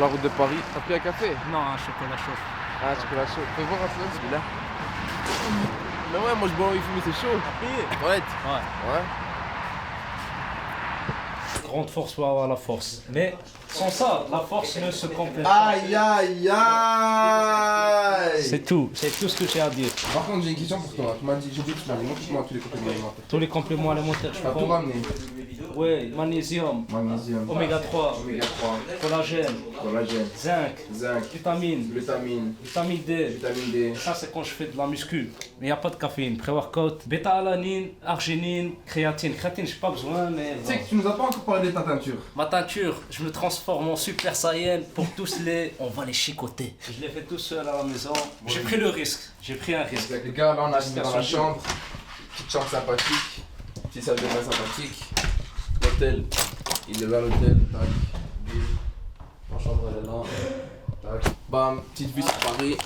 la route de Paris. T'as pris un café? Non, un chocolat chaud. Ah, chocolat chaud. Fais voir un peu celui-là. Mais ouais, moi je bois, il fume, c'est chaud. Ouais. Ouais. Grande force pour avoir la force. Mais sans ça, la force ne se complète pas. Aïe aïe aïe. C'est tout ce que j'ai à dire. Par contre, j'ai une question pour toi. Tu m'as dit, j'ai dit que tu m'as dit, montre-moi tous les compléments alimentaires. Tous les compléments alimentaires, je Tu as tout prends. ramené. Ouais, magnésium, Magnésium, oméga 3, oméga 3, collagène, collagène, zinc, zinc, vitamine, glutamine, vitamine D. vitamine D. Ça, c'est quand je fais de la muscu. Mais il n'y a pas de caféine. Pré-workout, bêta-alanine, arginine, créatine. Créatine, j'ai pas besoin, mais. Tu sais que tu nous as pas encore parlé de ta teinture. Ma teinture, je me transforme en Super Saiyan pour tous les. On va les chicoter. Je l'ai fait tout seul à la maison. J'ai pris le risque. J'ai pris un risque. Les gars, là on a dans la chambre. Petite chambre sympathique. Petite salle de bain sympathique. L'hôtel. Il est vers l'hôtel. Tac. Bim. Ma chambre elle est là. Tac. Bam. Petite vue sur Paris.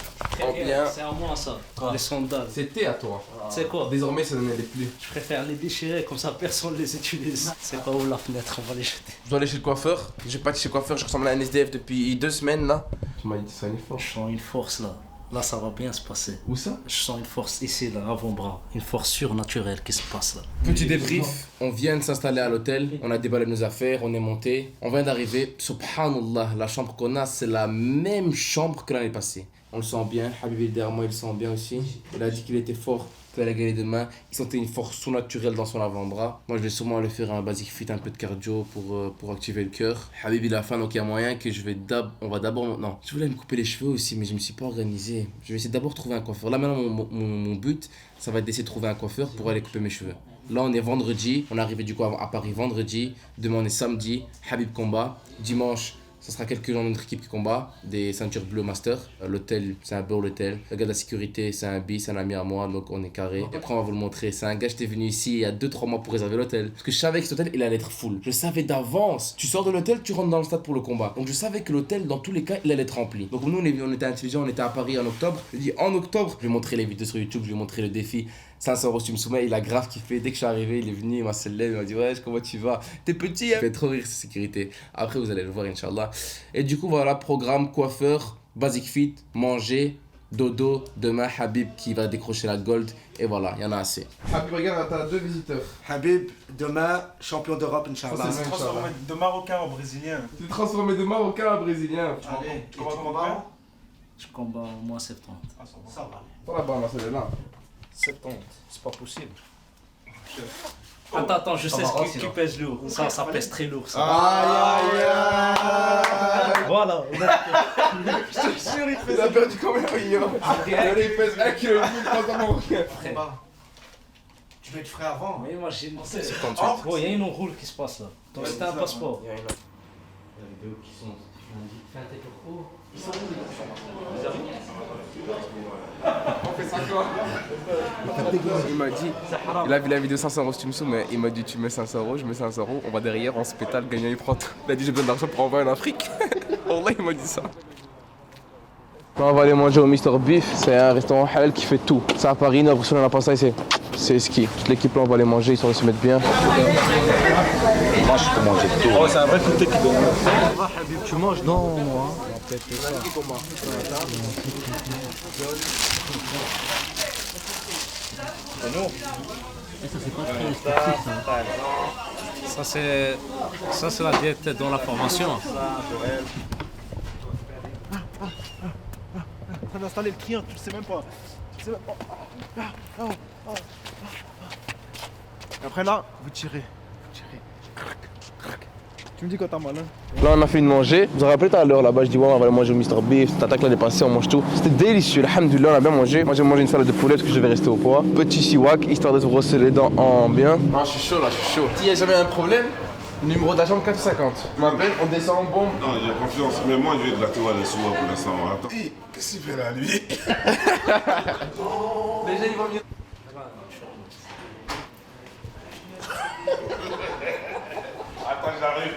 En bien. C'est à moi ça. Les sandales. C'était à toi. C'est quoi? Désormais ça ne l'est plus. Je préfère les déchirer, comme ça personne les utilise. C'est pas où la fenêtre, on va les jeter. Je dois aller chez le coiffeur. J'ai pas été chez le coiffeur, je ressemble à un SDF depuis 2 semaines là. Tu m'as dit ça une fois. Je sens une force là. Là, ça va bien se passer. Où ça? Je sens une force ici, là, avant-bras. Une force surnaturelle qui se passe là. Petit débrief, on vient de s'installer à l'hôtel, on a déballé nos affaires, on est monté, on vient d'arriver. Subhanallah, la chambre qu'on a, c'est la même chambre que l'année passée. On le sent bien, Habibi derrière moi, il le sent bien aussi. Il a dit qu'il était fort, qu'il allait gagner demain. Il sentait une force surnaturelle dans son avant-bras. Moi, je vais sûrement aller faire un basic fit, un peu de cardio pour activer le cœur. Habibi, il a faim, donc il y a moyen que on va d'abord... Non, je voulais me couper les cheveux aussi, mais je me suis pas organisé. Je vais essayer d'abord de trouver un coiffeur. Là, maintenant, mon but, ça va être d'essayer de trouver un coiffeur pour aller couper mes cheveux. Là, on est vendredi, on est arrivé du coup à Paris vendredi. Demain, on est samedi, Habib combat. Dimanche, ça sera quelques gens de notre équipe qui combat, des ceintures bleues master. L'hôtel, c'est un beau hôtel. Le gars de la sécurité, c'est un bis, c'est un ami à moi, donc on est carré. Et après, on va vous le montrer. C'est un gars, j'étais venu ici il y a 2-3 mois pour réserver l'hôtel. Parce que je savais que cet hôtel, il allait être full. Je savais d'avance. Tu sors de l'hôtel, tu rentres dans le stade pour le combat. Donc je savais que l'hôtel, dans tous les cas, il allait être rempli. Donc nous, on était intelligents, on était à Paris en octobre. Je dis en octobre, je vais montrer les vidéos sur YouTube, je vais montrer le défi. 500 euros, tu me soumets, il a grave kiffé. Dès que je suis arrivé, il est venu, il m'a salué, il m'a dit ouais, comment tu vas? T'es petit, hein? Il fait trop rire, cette sécurité. Après, vous allez le voir, Inch'Allah. Et du coup, voilà, programme, coiffeur, basic fit, manger, dodo. Demain, Habib qui va décrocher la gold. Et voilà, il y en a assez. Habib, regarde, t'as 2 visiteurs. Habib, demain, champion d'Europe, Inch'Allah. Ça, c'est Transformé de Marocain en Brésilien. Tu es transformé de Marocain à Brésilien. Allez, Tu combats Je combats au moins 70. Ça va. Pas là-bas, là, c'est là. 70, c'est pas possible. Attends, je sais ce qui pèse lourd. Ça pèse très lourd. Ça. Aïe, aïe, aïe. Voilà. Je te jure, il a perdu combien hier? Il pèse 1 kg, 1300 marocains. Tu veux être frais avant? Mais imagine, c'est 58. bon, il y a une roule qui se passe là. Donc c'est un passeport. Il y a une autre. Il y a des vidéos qui sont. Fais un tête haut. On fait ça quoi? Il m'a dit, il a vu la vidéo 500 euros si tu me sous, mais il m'a dit tu mets 500 euros, je mets 500 euros, on va derrière, on se pétale, le gagnant il prend tout. Il a dit j'ai besoin d'argent pour envoyer en Afrique. Wallah il m'a dit ça. On va aller manger au Mr Beef, c'est un restaurant halal qui fait tout. C'est à Paris, notre personne n'a pas ça, c'est ski. Toute l'équipe là on va aller manger, histoire de se mettre bien. Moi je peux manger tout. Oh, c'est un vrai côté qui donne. Habib, tu manges? Non, moi. Ça c'est la diète dans la formation. En train d'installer le triangle, tu le sais même pas. Et après là, vous tirez. Tu me dis quand t'as mal, hein? Là on a fini de manger, vous vous rappelez tout à l'heure là-bas, je dis ouais on va aller manger au Mr Beef, cette attaque là est passée, on mange tout. C'était délicieux, alhamdoulilah on a bien mangé. Moi j'ai mangé une salade de poulet parce que je devais rester au poids. Petit siwak, histoire de se brosser les dents en bien. Non je suis chaud là, je suis chaud. S'il y a jamais un problème, numéro de la chambre 450. On m'appelle, on descend en bombe. Non, j'ai confiance, mais moi je vais de la toile souvent pour l'instant. Attends. Qu'est-ce qu'il fait là, lui? Déjà il va mieux. Attends, j'arrive.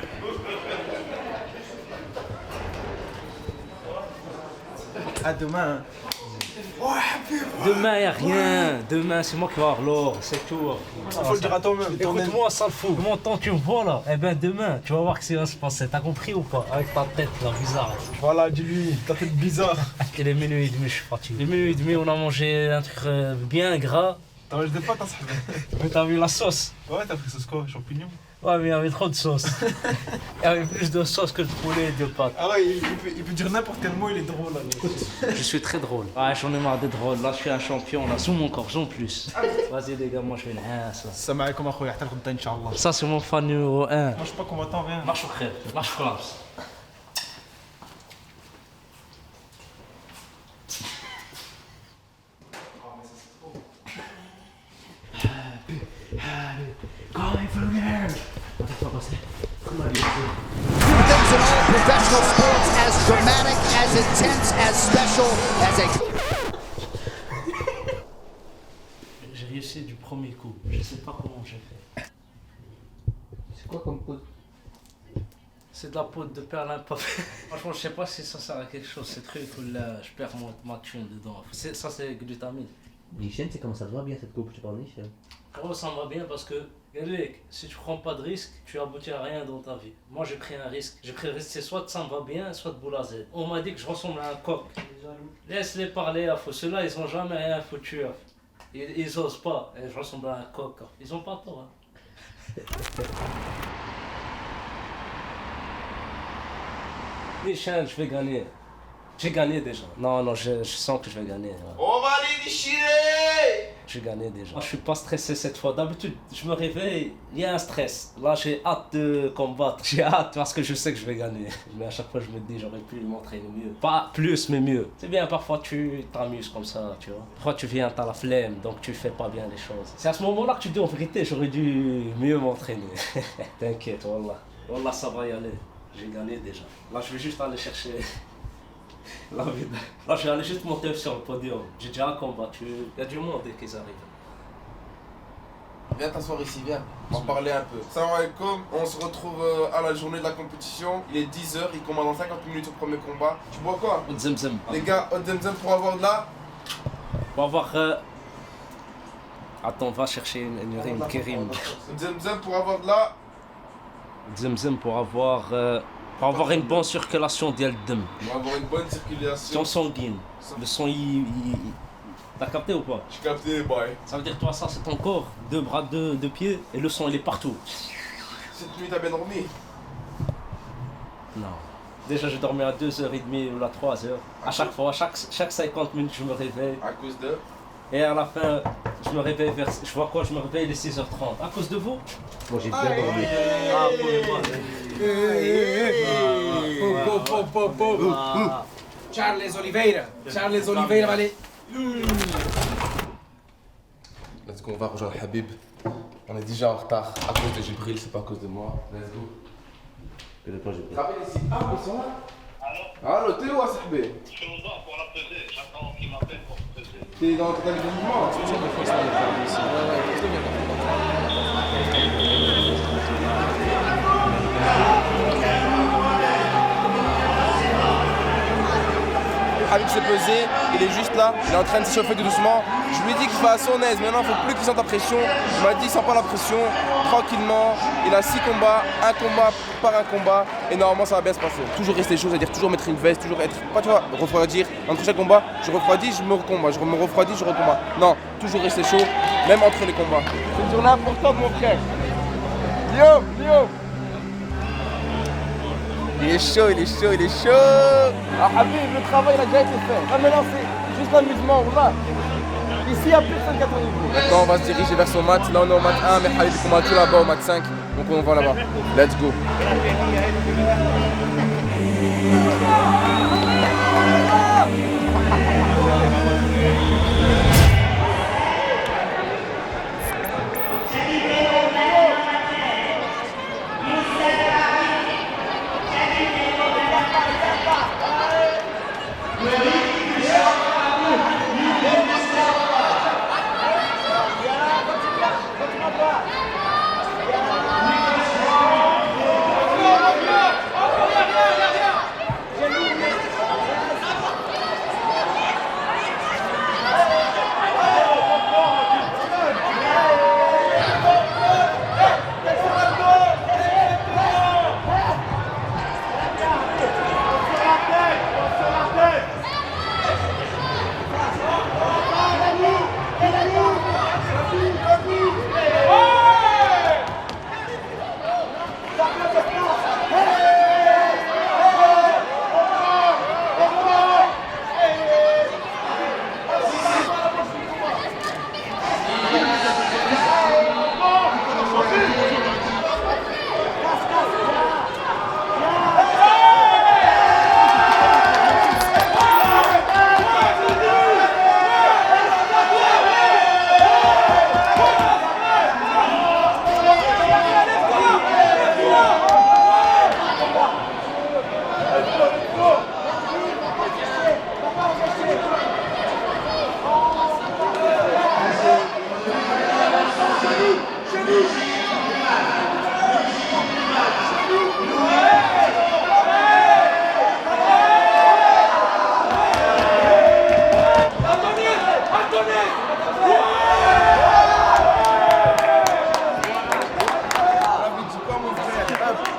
À demain, hein. Demain, y a rien. Demain, c'est moi qui vais avoir l'or, c'est tout. Il faut le dire à toi-même. Écoute-moi, ça le fout. Comment tant tu me vois là? Eh ben, demain, tu vas voir que c'est va se passer. T'as compris ou pas? Avec ta tête là, bizarre. Voilà, dis-lui, ta tête bizarre. Il est minuit et demi, je suis fatigué. Il est minuit et demi, on a mangé un truc bien gras. T'as mangé des pâtes, hein, ça? Mais t'as vu la sauce? Ouais, t'as pris sauce quoi? Champignons? Ouais, mais il y avait trop de sauce. Il y avait plus de sauce que de poulet et de pâtes. Ah ouais, il peut dire n'importe quel mot, il est drôle. Là. Je suis très drôle. Ouais, j'en ai marre d'être drôle. Là, je suis un champion, là, sous mon corps, j'en plus. Vas-y, les gars, moi, je fais une hasse. السلام عليكم اخويا حتى الغدا ان شاء الله. Ça, c'est mon fan numéro 1. Moi je suis pas combattant, rien. Marche au crève, marche France. Things in all professional sports as dramatic, as intense, as special as a. J'ai réussi du premier coup. Je sais pas comment j'ai fait. C'est quoi comme poudre? C'est de la poudre de perlimpinpin. Franchement, je sais pas si ça sert à quelque chose, ces trucs où là, je perds ma thune dedans. Ça, c'est glutamine. Nichen, c'est comme ça te va bien cette coupe, tu parles Nichen. Oh, ça me va bien parce que, Galek, si tu prends pas de risque, tu aboutis à rien dans ta vie. Moi, j'ai pris un risque. J'ai pris un risque, c'est soit ça me va bien, soit de boule à Z. On m'a dit que je ressemble à un coq. Laisse-les parler, ceux-là, ils ont jamais rien foutu. Ils osent pas. Et je ressemble à un coq. Ils ont pas tort. Michel, je vais gagner. J'ai gagné déjà. Non, je sens que je vais gagner. Ouais. On va les déchirer! J'ai gagné déjà. Je suis pas stressé cette fois. D'habitude, je me réveille, il y a un stress. Là, j'ai hâte de combattre. J'ai hâte parce que je sais que je vais gagner. Mais à chaque fois, je me dis, j'aurais pu m'entraîner mieux. Pas plus, mais mieux. C'est bien, parfois, tu t'amuses comme ça, tu vois. Parfois, tu viens, t'as la flemme, donc tu fais pas bien les choses. C'est à ce moment-là que tu dis, en vérité, j'aurais dû mieux m'entraîner. T'inquiète, Wallah. Wallah, ça va y aller. J'ai gagné déjà. Là, je vais juste aller chercher... Là, je vais aller juste monter sur le podium. J'ai déjà combattu. Il y a du monde dès qu'ils arrivent. Viens t'asseoir ici, viens. On va parler un peu. Salam alaikum, on se retrouve à la journée de la compétition. Il est 10h, il combat dans 50 minutes au premier combat. Tu bois quoi? Au Zemzem. Les gars, au Zemzem pour avoir de là. Pour avoir. Attends, va chercher une rime Kérim. Au Zemzem pour avoir de là. Zemzem pour avoir une bonne circulation d'Eldem. Pour avoir une bonne circulation. Sanguine. Le sang, T'as capté ou pas? J'ai capté, boy. Ça veut dire, toi, ça, c'est ton corps, 2 bras, 2 pieds, et le sang, il est partout. Cette nuit, t'as bien dormi? Non. Déjà, j'ai dormi à 2h30 ou à 3h. À chaque fois, chaque 50 minutes, je me réveille. À cause de? Et à la fin, je me réveille vers... Je vois quoi? Je me réveille les 6h30. À cause de vous? Moi j'ai bien dormi. Ah, pour le mal. Charles Oliveira, allez. Let's go, on va rejoindre Habib. On est déjà en retard à cause de Jibril, c'est pas à cause de moi. Let's go. Et le temps, j'ai pris. Rappelle ici. Ah, ils sont là. Allô, t'es où, Asahbé? Je suis au bas pour la peser, j'attends qu'il m'appelle pour peser. T'es dans le mouvement? Habib s'est pesé, il est juste là, il est en train de s'échauffer tout doucement. Je lui ai dit qu'il soit à son aise, maintenant il ne faut plus qu'il sente la pression. Il m'a dit qu'il ne sent pas la pression, tranquillement. Il a 6 combats, un combat par un combat, et normalement ça va bien se passer. Toujours rester chaud, c'est-à-dire toujours mettre une veste, toujours être, pas tu vois, refroidir. Entre chaque combat, je refroidis, je me recombats, je me refroidis, je recombats. Non, toujours rester chaud, même entre les combats. C'est une journée importante mon frère. Yo. Il est chaud. Ah Habib, le travail il a déjà été fait. Ah maintenant c'est juste l'amusement, voilà. Ici il n'y a personne qui a ton niveau. Maintenant on va se diriger vers son mat. Là on est au mat 1, mais Habib il combat tout là-bas au mat 5. Donc on va là-bas. Let's go.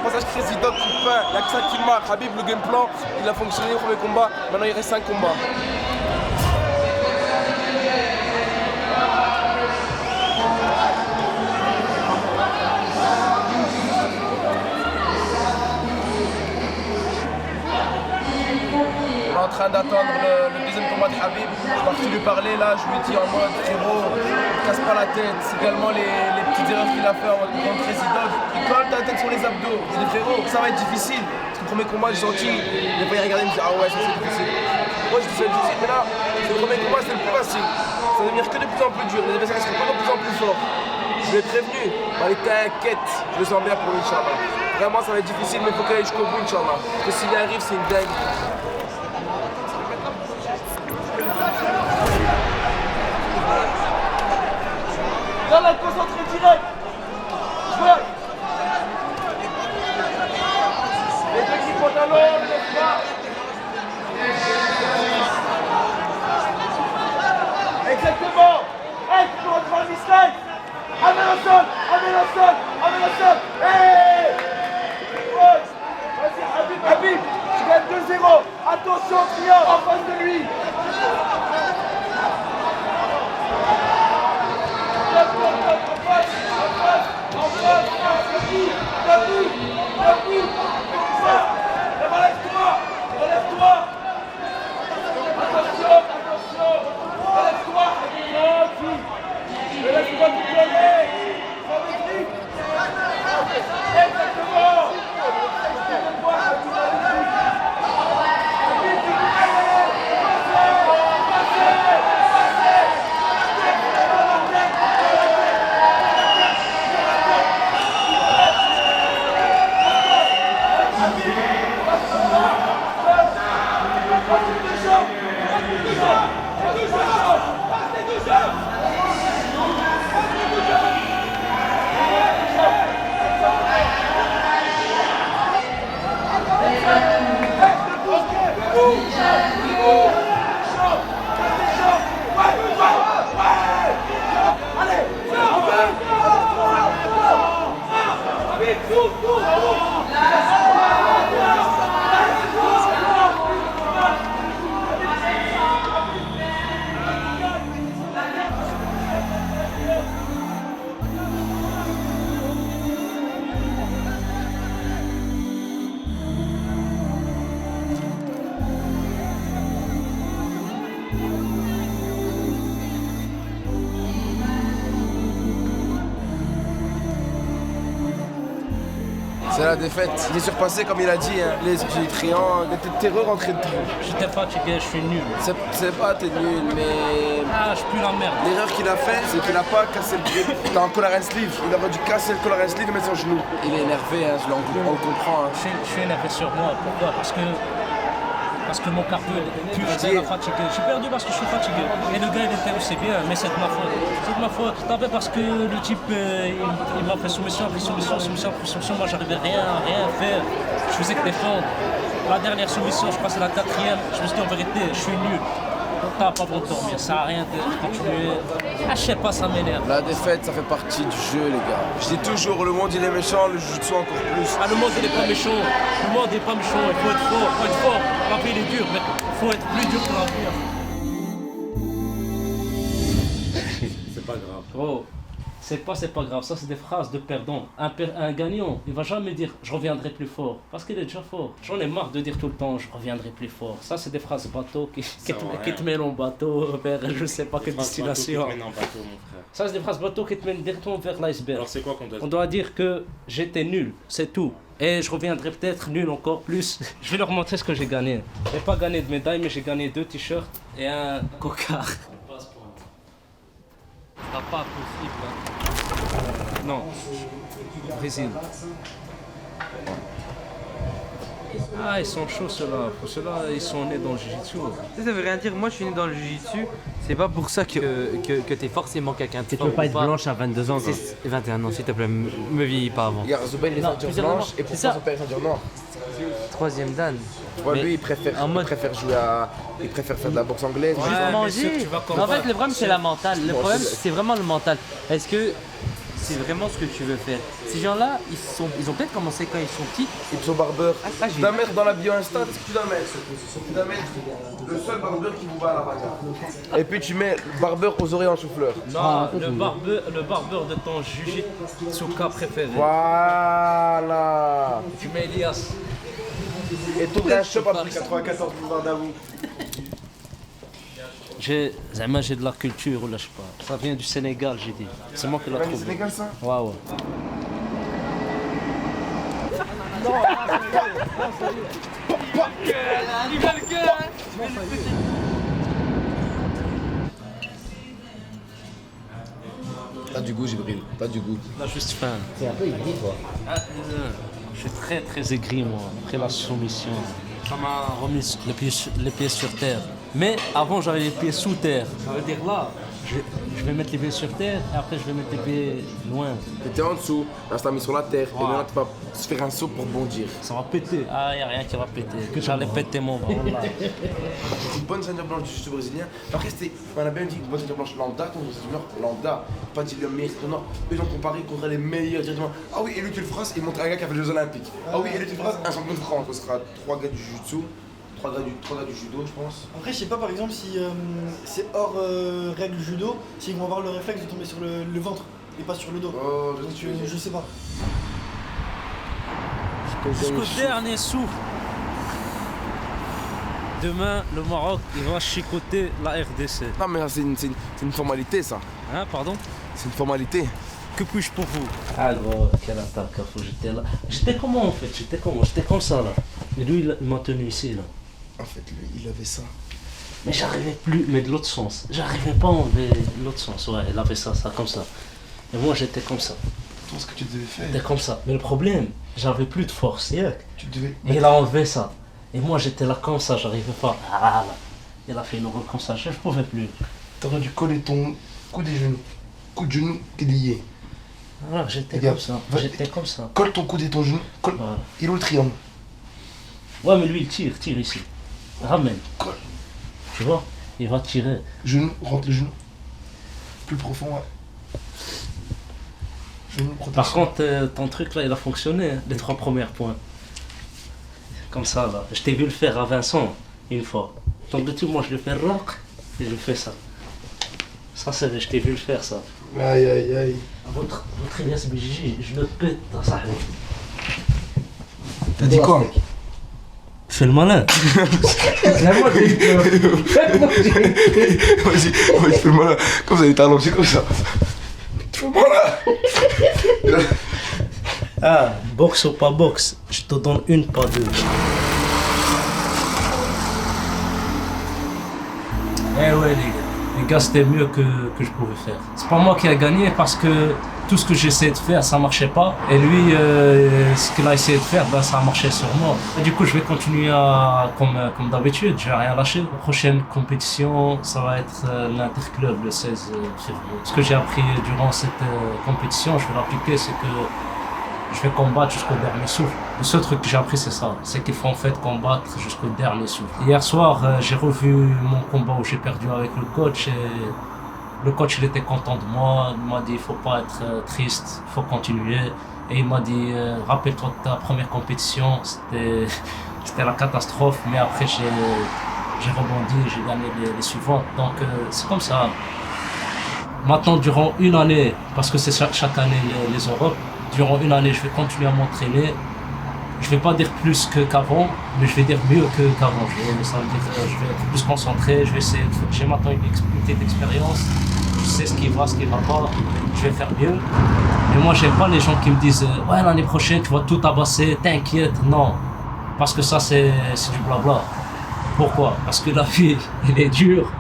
Passage président, coup de pain, il n'y a que ça qui marque. Habib, le game plan, il a fonctionné au premier combat. Maintenant, il reste 5 combats. On est en train d'attendre le deuxième combat de Habib. Je suis parti lui parler là, je lui dis en mode frérot, casse pas la tête. C'est également les petites erreurs qu'il a fait en tant que président. Il colle ta tête sur les abdos. Je dis frérot, ça va être difficile. Parce que le premier combat, j'ai senti, il pas y regarder, il me dit ah ouais, ça c'est difficile. Moi je dis c'est difficile, mais là, c'est le premier combat, c'est le plus facile. Ça va devenir que de plus en plus dur. Les adversaires seront de plus en plus forts. Je l'ai prévenu. Allez, t'inquiète, je le sens bien pour lui, Inch'Allah. Vraiment, ça va être difficile, mais il faut qu'il aille jusqu'au bout, Inch'Allah. Parce que s'il y arrive, c'est une dingue. Là, là, concentré direct. Joueur. Les deux qui font à l'eau, les bras. Exactement. Hey, tu peux rentrer le mistake. Amène au sol, amène au sol, amène au sol. Hey. Vas-y, Habib, Habib. Tu gagnes 2-0. Attention, client en face de lui. Relève-toi. Attention, attention. Relève-toi. Relève-toi tout collé. Exactement. C'est la défaite. Il est surpassé comme il a dit, hein. Les triangles, des terreurs rentrées dedans. J'étais fatigué, je suis nul. C'est pas t'es nul, mais Ah, je pue la merde. l'erreur qu'il a fait, c'est qu'il a pas cassé le grip. T'as un collar and sleeve. Il aurait dû casser le collar and sleeve et mettre son genou. Il est énervé, hein. On le comprend. Hein. Je suis énervé sur moi. Pourquoi? Parce que mon cardio est plus fatigué. J'ai perdu parce que je suis fatigué. Et le gars il était aussi bien, mais c'est de ma faute. C'est de ma faute. T'as fait parce que le type il m'a fait soumission, après soumission. Moi j'arrivais rien à faire. Je faisais que défendre. La dernière soumission, je passais la 4e. Je me suis dit en vérité, je suis nul. T'as pas bon dormir, ça sert à rien de continuer. Ah, je sais pas, ça m'énerve. La défaite, ça fait partie du jeu, les gars. Je dis toujours, le monde il est méchant, le jiu-jitsu encore plus. Ah, le monde il est pas méchant. Le monde est pas méchant, il faut être fort. La vie il est dur, mais il faut être plus dur que la vie. C'est pas grave. Gros, C'est pas grave, ça c'est des phrases de perdant. Un gagnant, il va jamais dire je reviendrai plus fort, parce qu'il est déjà fort. J'en ai marre de dire tout le temps je reviendrai plus fort. Ça c'est des phrases bateau qui te mènent en bateau vers je sais pas quelle destination. Ça c'est des phrases bateau qui te mènent directement vers l'iceberg. Alors c'est quoi qu'on doit dire? On doit dire que j'étais nul, c'est tout. Et je reviendrai peut-être nul encore plus. Je vais leur montrer ce que j'ai gagné. J'ai pas gagné de médaille, mais j'ai gagné 2 t-shirts et un coca. T'as pas possible. Hein. Non. Brésil. Ah, ils sont chauds ceux-là. Ceux-là, ils sont nés dans le jiu-jitsu. Ça veut rien dire. Moi, je suis né dans le jiu-jitsu. C'est pas pour ça que t'es forcément quelqu'un de fort. Tu peux pas être blanche à 22 ans. 21 ans, s'il te plaît. Me vieillis pas avant. Regarde, Zoubaï, il est ceinture blanche et pourquoi son père est ceinture noire? 3e dan. Ouais, lui, il préfère jouer à. Il préfère faire de la boxe anglaise. Juste manger. En fait, le problème, c'est la mentale. Le problème, c'est vraiment le mental. Est-ce que c'est vraiment ce que tu veux faire? Ces gens-là, ils ont peut-être commencé quand ils sont petits. Et puis son barbeur. Tu dois mettre dans la bio Insta, tu dois mettre le seul barbeur qui vous va à la bagarre. Et puis tu mets barbeur aux oreilles en chou-fleur. Non, le barbeur de ton jiu-jitsuka préféré. Voilà. Tu mets Elias. Et tout un shop après 94 boulevard Davout. J'ai de la culture, là, je sais pas. Ça vient du Sénégal, j'ai dit. C'est moi qui l'ai trouvé. Du Sénégal, ça? Ouais. T'as du goût, Jibril. T'as du goût. Là, juste faim. C'est un peu aigri, quoi. Je suis très très aigri, moi, après la soumission. Ça m'a remis les pieds sur terre. Mais avant, j'avais les pieds sous terre. Ça veut dire là, je vais mettre les pieds sur terre et après, je vais mettre les pieds loin. T'étais en dessous, là, t'as mis sur la terre. Et maintenant, tu vas se faire un saut pour bondir. Ça va péter. Ah, y a rien qui va péter. J'allais péter mon bras. C'est une bonne ceinture blanche du jiu-jitsu brésilien. Après, on a bien dit une bonne ceinture blanche lambda contre une ceinture lambda. Pas dit le meilleur ceinture noir. Eux, ils ont comparé contre les meilleurs directement. Ah oui, et lui, tu le France, il montre un gars qui a fait les Jeux Olympiques. Ah oui, et lui, tu le France, un champion de France. Ce sera 3 gars du jiu-jitsu. 3 gars du judo, je pense. Après, je sais pas par exemple si c'est hors règle judo, s'ils vont avoir le réflexe de tomber sur le ventre et pas sur le dos. Oh, donc, je sais pas. Jusqu'au dernier souffle. Demain, le Maroc, il va chicoter la RDC. Non, mais c'est une formalité, ça. Hein, pardon? C'est une formalité. Que puis-je pour vous? Ah gros, quelle attaque, j'étais là. J'étais comment en fait? J'étais comme ça là. Et lui, il m'a tenu ici là. En fait, lui, il avait ça. Mais j'arrivais plus, mais de l'autre sens. J'arrivais pas à enlever l'autre sens. Ouais, il avait ça, comme ça. Et moi, j'étais comme ça. Tout ce que tu devais faire. J'étais comme ça. Mais le problème, j'avais plus de force. Tu devais... Et il a enlevé ça. Et moi, j'étais là comme ça, j'arrivais pas. Ah, là. Il a fait une roue comme ça, je pouvais plus. T'aurais dû coller ton coup des genoux. Coup de genou qui est lié. Voilà, j'étais comme ça. J'étais comme ça. Colle ton coude et ton genou. Colle. Voilà. Il est où le triangle? Ouais, mais lui, il tire ici. Ramène. Colle. Tu vois? Il va tirer. Genou, rentre le genou. Plus profond, ouais. Genou, protection. Par contre, ton truc là, il a fonctionné, hein, les 3 premiers points. Comme ça, là. Je t'ai vu le faire à Vincent, une fois. Donc, de tout, moi, je le fais rock et je fais ça. Ça, c'est, je t'ai vu le faire, ça. Aïe, aïe, aïe. Votre Elias BJJ, je le pète dans sa rue. T'as dit quoi? Fais le malin. Vas-y, fais le malin. Comme ça, il est allongé comme ça. Fais le malin. Ah, boxe ou pas boxe, je te donne une, pas 2. Eh ouais, les gars, c'était mieux que je pouvais faire. C'est pas moi qui ai gagné parce que tout ce que j'essayais de faire, ça marchait pas. Et lui, ce qu'il a essayé de faire, ben, ça a marché sur moi. Et du coup, je vais continuer comme d'habitude, je vais rien lâcher. La prochaine compétition, ça va être l'Interclub le 16 février. Ce que j'ai appris durant cette compétition, je vais l'appliquer, c'est que je vais combattre jusqu'au dernier souffle. Le seul truc que j'ai appris, c'est ça. C'est qu'il faut en fait combattre jusqu'au dernier souffle. Hier soir, j'ai revu mon combat où j'ai perdu avec le coach et le coach, il était content de moi. Il m'a dit, il faut pas être triste, il faut continuer. Et il m'a dit, rappelle-toi de ta première compétition, c'était la catastrophe, mais après j'ai rebondi, j'ai gagné les suivantes. Donc c'est comme ça. Maintenant, durant une année, parce que c'est chaque année les Europes, durant une année, je vais continuer à m'entraîner. Je vais pas dire plus qu'avant, mais je vais dire mieux qu'avant. Ça veut dire je vais être plus concentré, je vais essayer. J'ai maintenant une petite expérience, je sais ce qui va pas, je vais faire mieux. Mais moi, j'aime pas les gens qui me disent ouais, l'année prochaine, tu vas tout tabasser, t'inquiète. Non, parce que ça, c'est du blabla. Pourquoi? Parce que la vie, elle est dure.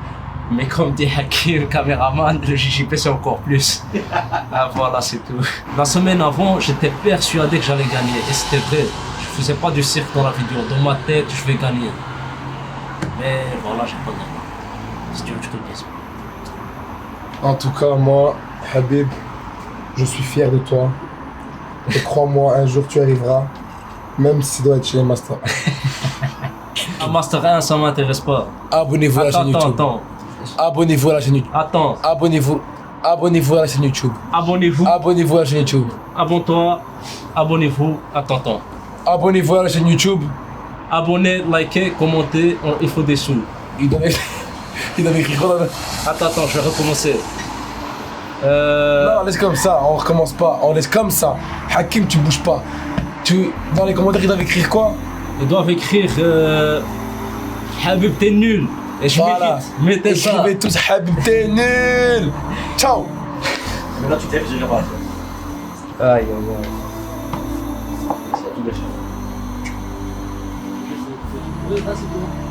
Mais comme dit Hakim, le caméraman, le JJP c'est encore plus. Ah, voilà, c'est tout. La semaine avant, j'étais persuadé que j'allais gagner. Et c'était vrai. Je faisais pas du cirque dans la vidéo. Dans ma tête, je vais gagner. Mais voilà, j'ai pas gagné. Si tu veux que je te le dise. En tout cas, moi, Habib, je suis fier de toi. Et crois-moi, un jour tu arriveras. Même si tu dois être chez les Masters. Un Master 1, ça m'intéresse pas. Abonnez-vous à la chaîne YouTube. Attends. Abonnez-vous à la chaîne YouTube. Attends. Abonnez-vous à la chaîne YouTube. Abonnez-vous. Abonnez-vous à la chaîne YouTube. Abonne-toi. Abonnez-vous. Attends. Abonnez-vous à la chaîne YouTube. Abonnez, likez, commentez. Il faut des sous. Il avait écrit quoi là? Attends, je vais recommencer. Non, laisse comme ça, on recommence pas. On laisse comme ça. Hakim, tu bouges pas. Dans les commentaires, ils doivent écrire quoi? Ils doivent écrire Habib, t'es nul. Et je mettez ça. Écrivez tous Habib, t'es nul. Ciao. Mais là, tu t'es fait, j'ai pas. Aïe. C'est tout gâché. Oui, là c'est bon.